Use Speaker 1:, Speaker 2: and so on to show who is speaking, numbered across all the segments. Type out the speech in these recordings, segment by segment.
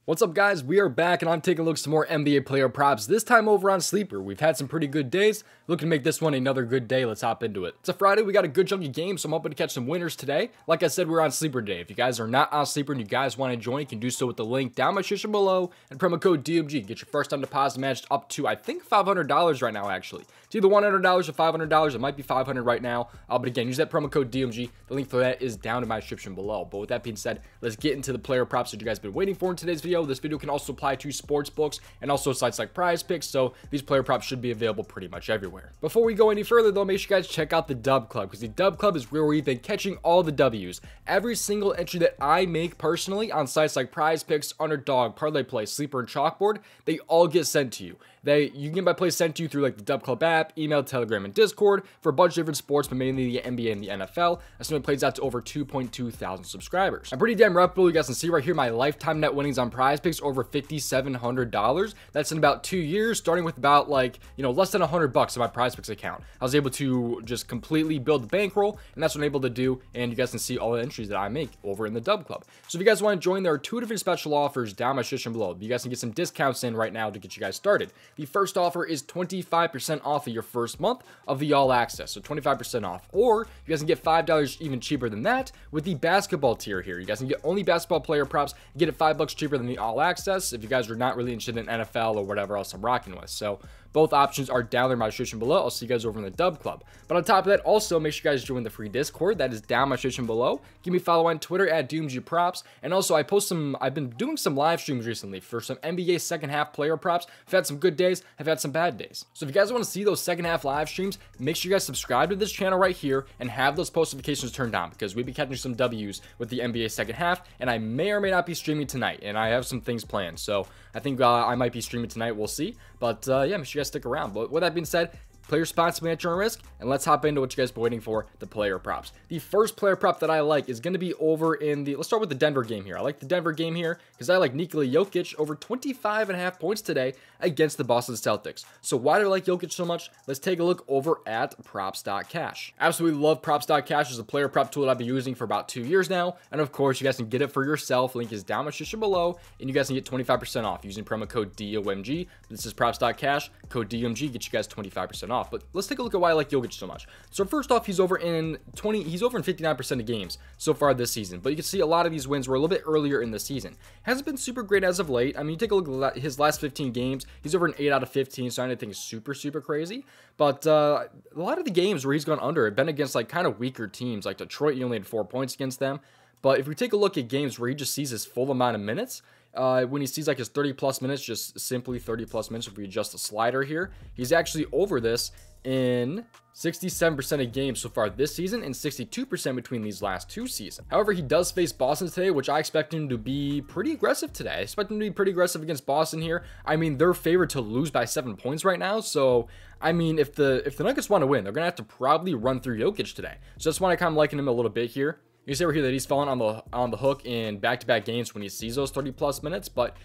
Speaker 1: What's up, guys? We are back and I'm taking a look at some more NBA player props, this time over on Sleeper. We've had some pretty good days. Looking to make this one another good day. Let's hop into it. It's a Friday. We got a good chunky game, so I'm hoping to catch some winners today. Like I said, we're on Sleeper today. If you guys are not on Sleeper and you guys want to join, you can do so with the link down my description below and promo code DOMG. Get your first time deposit matched up to, I think, $500 right now, actually. It's either $100 or $500. It might be $500 right now. But again, use that promo code DOMG. The link for that is down in my description below. But with that being said, let's get into the player props that you guys have been waiting for in today's video. This video can also apply to sports books and also sites like PrizePicks, so these player props should be available pretty much everywhere. Before we go any further though, make sure you guys check out the Dub Club, because the Dub Club is where we've been catching all the W's. Every single entry that I make personally on sites like PrizePicks, Underdog, Parlay Play, Sleeper, and Chalkboard, they all get sent to you. You can get my plays sent to you through like the Dub Club app, email, Telegram, and Discord for a bunch of different sports, but mainly the NBA and the NFL. I still plays out to over 2.2 thousand subscribers. I'm pretty damn reputable. You guys can see right here my lifetime net winnings on PrizePicks over $5,700. That's in about 2 years, starting with about less than $100 in my PrizePicks account. I was able to just completely build the bankroll, and that's what I'm able to do. And you guys can see all the entries that I make over in the Dub Club. So if you guys want to join, there are 2 different special offers down my description below. You guys can get some discounts in right now to get you guys started. The first offer is 25% off of your first month of the All Access, so 25% off. Or you guys can get $5 even cheaper than that with the basketball tier here. You guys can get only basketball player props, get it $5 cheaper than the All Access if you guys are not really interested in NFL or whatever else I'm rocking with. So both options are down there in my description below. I'll see you guys over in the Dub Club. But on top of that, also make sure you guys join the free Discord. That is down in my description below. Give me a follow on Twitter at DOMG Props. And also I've been doing some live streams recently for some NBA second half player props. I've had some good days, I've had some bad days. So if you guys want to see those second half live streams, make sure you guys subscribe to this channel right here and have those post notifications turned on, because we'll be catching some W's with the NBA second half. And I may or may not be streaming tonight, and I have some things planned. So I think I might be streaming tonight. We'll see. But yeah, make sure you guys stick around. But with that being said, play responsibly at your own risk, and let's hop into what you guys have been waiting for, the player props. The first player prop that I like is going to be over in let's start with the Denver game here. I like the Denver game here because I like Nikola Jokic over 25.5 points today against the Boston Celtics. So why do I like Jokic so much? Let's take a look over at props.cash. Absolutely love props.cash as a player prop tool that I've been using for about 2 years now. And of course, you guys can get it for yourself. Link is down in the description below, and you guys can get 25% off using promo code DOMG. This is props.cash, code DOMG, get you guys 25% off. But let's take a look at why I like Jokic so much. So first off, he's over in 59% of games so far this season. But you can see a lot of these wins were a little bit earlier in the season. Hasn't been super great as of late. I mean, you take a look at his last 15 games, he's over an 8 out of 15, so anything super crazy. But a lot of the games where he's gone under have been against like kind of weaker teams. Like Detroit, he only had 4 points against them. But if we take a look at games where he just sees his full amount of minutes, when he sees like his 30+ minutes, just simply 30+ minutes, if we adjust the slider here, he's actually over this in 67% of games so far this season and 62% between these last 2 seasons. However, he does face Boston today, which I expect him to be pretty aggressive today. I expect him to be pretty aggressive against Boston here. I mean, they're favored to lose by 7 points right now, so I mean, if the Nuggets want to win, they're gonna have to probably run through Jokic today. So that's why I kind of liking him a little bit here. You see over here that he's fallen on the hook in back-to-back games when he sees those 30+ minutes, but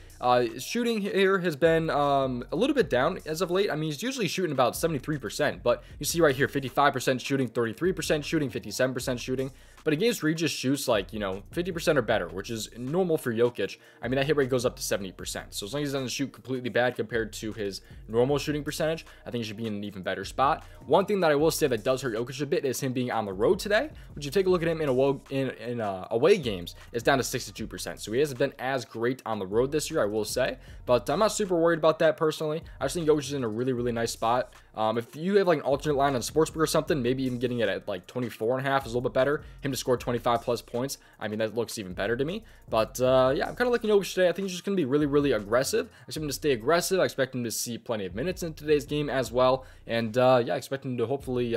Speaker 1: shooting here has been a little bit down as of late. I mean, he's usually shooting about 73%, but you see right here, 55% shooting, 33% shooting, 57% shooting. But in games where he just shoots like, 50% or better, which is normal for Jokic, I mean, that hit rate goes up to 70%. So as long as he doesn't shoot completely bad compared to his normal shooting percentage, I think he should be in an even better spot. One thing that I will say that does hurt Jokic a bit is him being on the road today, which you take a look at him in away games, is down to 62%. So he hasn't been as great on the road this year, I will say, but I'm not super worried about that personally. I just think Jokic is in a really nice spot. If you have like an alternate line on Sportsbook or something, maybe even getting it at like 24.5 is a little bit better. Him to score 25+ points, I mean, that looks even better to me. But yeah, I'm kind of liking Jokic today. I think he's just going to be really aggressive. I expect him to stay aggressive. I expect him to see plenty of minutes in today's game as well. And yeah, I expect him to hopefully,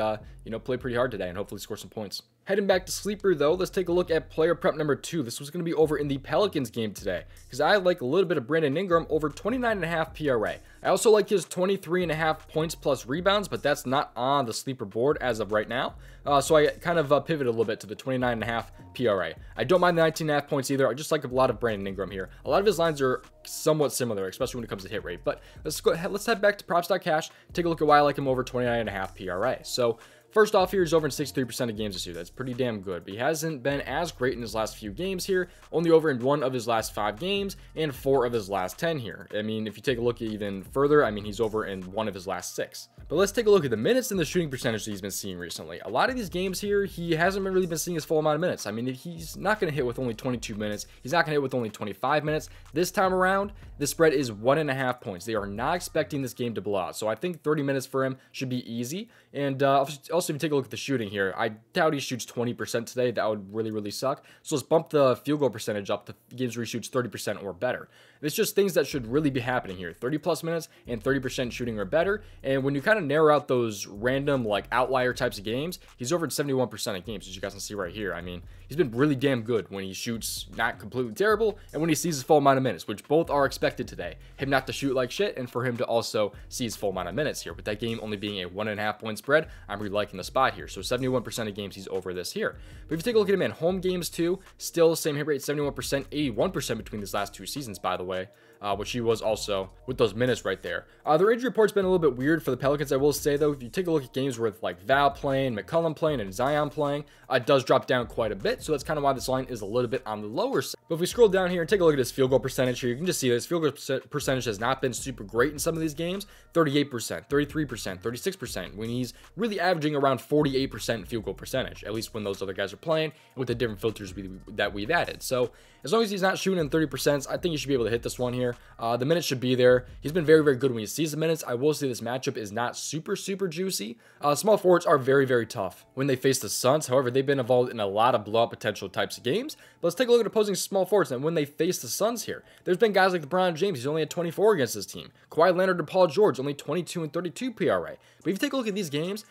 Speaker 1: play pretty hard today and hopefully score some points. Heading back to Sleeper, though, let's take a look at player prep number 2. This was going to be over in the Pelicans game today, because I like a little bit of Brandon Ingram over 29.5 PRA. I also like his 23.5 points plus rebounds, but that's not on the Sleeper board as of right now. So I kind of pivoted a little bit to the 29.5 PRA. I don't mind the 19.5 points either. I just like a lot of Brandon Ingram here. A lot of his lines are somewhat similar, especially when it comes to hit rate. But let's head back to props.cash, take a look at why I like him over 29.5 PRA. So First off here, he's over in 63% of games this year. That's pretty damn good, but he hasn't been as great in his last few games here. Only over in 1 of his last 5 games and 4 of his last 10 here. I mean, if you take a look even further, I mean, he's over in 1 of his last 6. But let's take a look at the minutes and the shooting percentage that he's been seeing recently. A lot of these games here, he hasn't really been seeing his full amount of minutes. I mean, he's not going to hit with only 22 minutes. He's not going to hit with only 25 minutes. This time around, the spread is 1.5 points. They are not expecting this game to blow out. So I think 30 minutes for him should be easy. And also, if you take a look at the shooting here, I doubt he shoots 20% today. That would really suck. So let's bump the field goal percentage up to games where he shoots 30% or better. It's just things that should really be happening here. 30 plus minutes and 30% shooting or better. And when you kind of narrow out those random like outlier types of games, he's over at 71% of games, as you guys can see right here. I mean, he's been really damn good when he shoots not completely terrible and when he sees his full amount of minutes, which both are expected today. Him not to shoot like shit and for him to also see his full amount of minutes here. With that game only being a 1.5 point spread, I'm really liking the spot here. So 71% of games he's over this here. But if you take a look at him in home games too, still same hit rate, 71%, 81% between these last 2 seasons, by the way. Which he was also with those minutes right there. Their injury report's been a little bit weird for the Pelicans, I will say, though. If you take a look at games with like Val playing, McCollum playing, and Zion playing, it does drop down quite a bit. So that's kind of why this line is a little bit on the lower side. But if we scroll down here and take a look at his field goal percentage here, you can just see that his field goal percentage has not been super great in some of these games. 38%, 33%, 36%, when he's really averaging around 48% field goal percentage, at least when those other guys are playing, with the different filters that we've added. So as long as he's not shooting in 30%, I think he should be able to hit this one here. The minutes should be there. He's been very good when he sees the minutes. I will say this matchup is not super juicy. Small forwards are very tough when they face the Suns. However, they've been involved in a lot of blowout potential types of games. But let's take a look at opposing small forwards and when they face the Suns here. There's been guys like LeBron James. He's only had 24 against his team. Kawhi Leonard and Paul George, only 22 and 32 PRA. But if you take a look at these games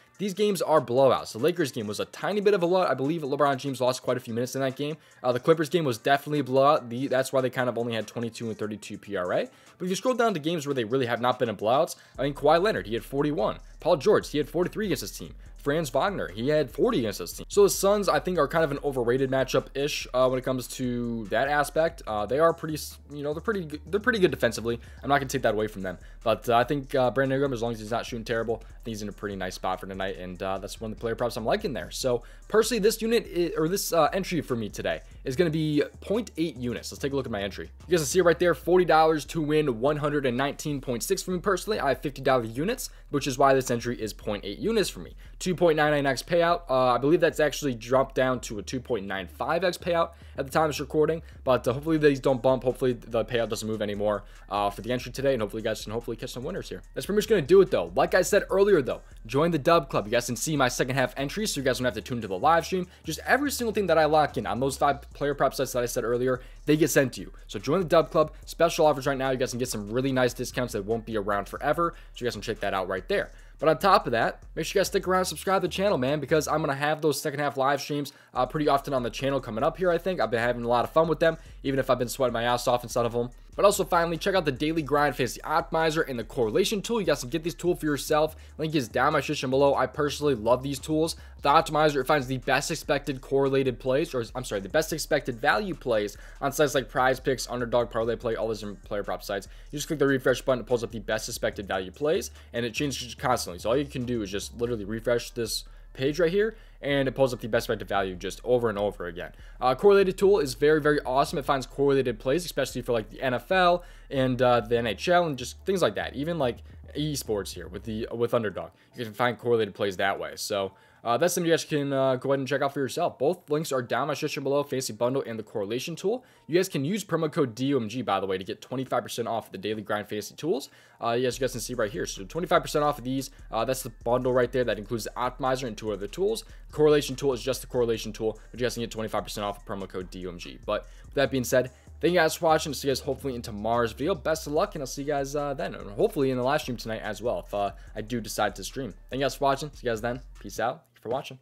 Speaker 1: are blowouts. The Lakers game was a tiny bit of a blowout. I believe LeBron James lost quite a few minutes in that game. The Clippers game was definitely a blowout. That's why they kind of only had 22 and 32 PRA. But if you scroll down to games where they really have not been in blowouts, I mean, Kawhi Leonard, he had 41. Paul George, he had 43 against his team. Franz Wagner, he had 40 against his team. So the Suns, I think, are kind of an overrated matchup-ish when it comes to that aspect. They are pretty, they're pretty good defensively. I'm not going to take that away from them. But I think Brandon Ingram, as long as he's not shooting terrible, I think he's in a pretty nice spot for tonight. And that's one of the player props I'm liking there. So personally, this unit, this entry for me today is going to be 0.8 units. Let's take a look at my entry. You guys can see it right there, $40 to win 119.6 for me personally. I have $50 units, which is why this entry is 0.8 units for me. 2.99x payout. I believe that's actually dropped down to a 2.95x payout at the time of this recording, but hopefully these don't bump. Hopefully the payout doesn't move anymore for the entry today, and hopefully you guys can catch some winners here. That's pretty much going to do it though. Like I said earlier though, join the Dub Club. You guys can see my second half entries, so you guys don't have to tune to the live stream. Just every single thing that I lock in on those 5 player prop sets that I said earlier, they get sent to you. So join the Dub Club. Special offers right now. You guys can get some really nice discounts that won't be around forever, so you guys can check that out right there. But on top of that, make sure you guys stick around and subscribe to the channel, man, because I'm going to have those second half live streams pretty often on the channel coming up here, I think. I've been having a lot of fun with them, even if I've been sweating my ass off inside of them. But also, finally, check out the Daily Grind Fantasy Optimizer and the Correlation Tool. You guys can get these tools for yourself. Link is down my description below. I personally love these tools. The Optimizer, it finds the best expected correlated plays, or I'm sorry, the best expected value plays on sites like prizepicks, underdog, parlay play, all those different player prop sites. You just click the refresh button, it pulls up the best expected value plays, and it changes constantly. So all you can do is just literally refresh this page right here, and it pulls up the best expected value just over and over again. Correlated tool is very awesome. It finds correlated plays, especially for like the NFL and the NHL and just things like that. Even like esports here with underdog, you can find correlated plays that way. So that's something you guys can go ahead and check out for yourself. Both links are down my description below, Fantasy Bundle and the Correlation Tool. You guys can use promo code DOMG, by the way, to get 25% off the Daily Grind Fantasy Tools. Yes, you guys can see right here. So 25% off of these. That's the bundle right there. That includes the Optimizer and 2 other tools. The Correlation Tool is just the Correlation Tool, but you guys can get 25% off with promo code DOMG. But with that being said, thank you guys for watching. I'll see you guys hopefully in tomorrow's video. Best of luck, and I'll see you guys then. And hopefully in the live stream tonight as well, if I do decide to stream. Thank you guys for watching. See you guys then. Peace out. Thank you for watching.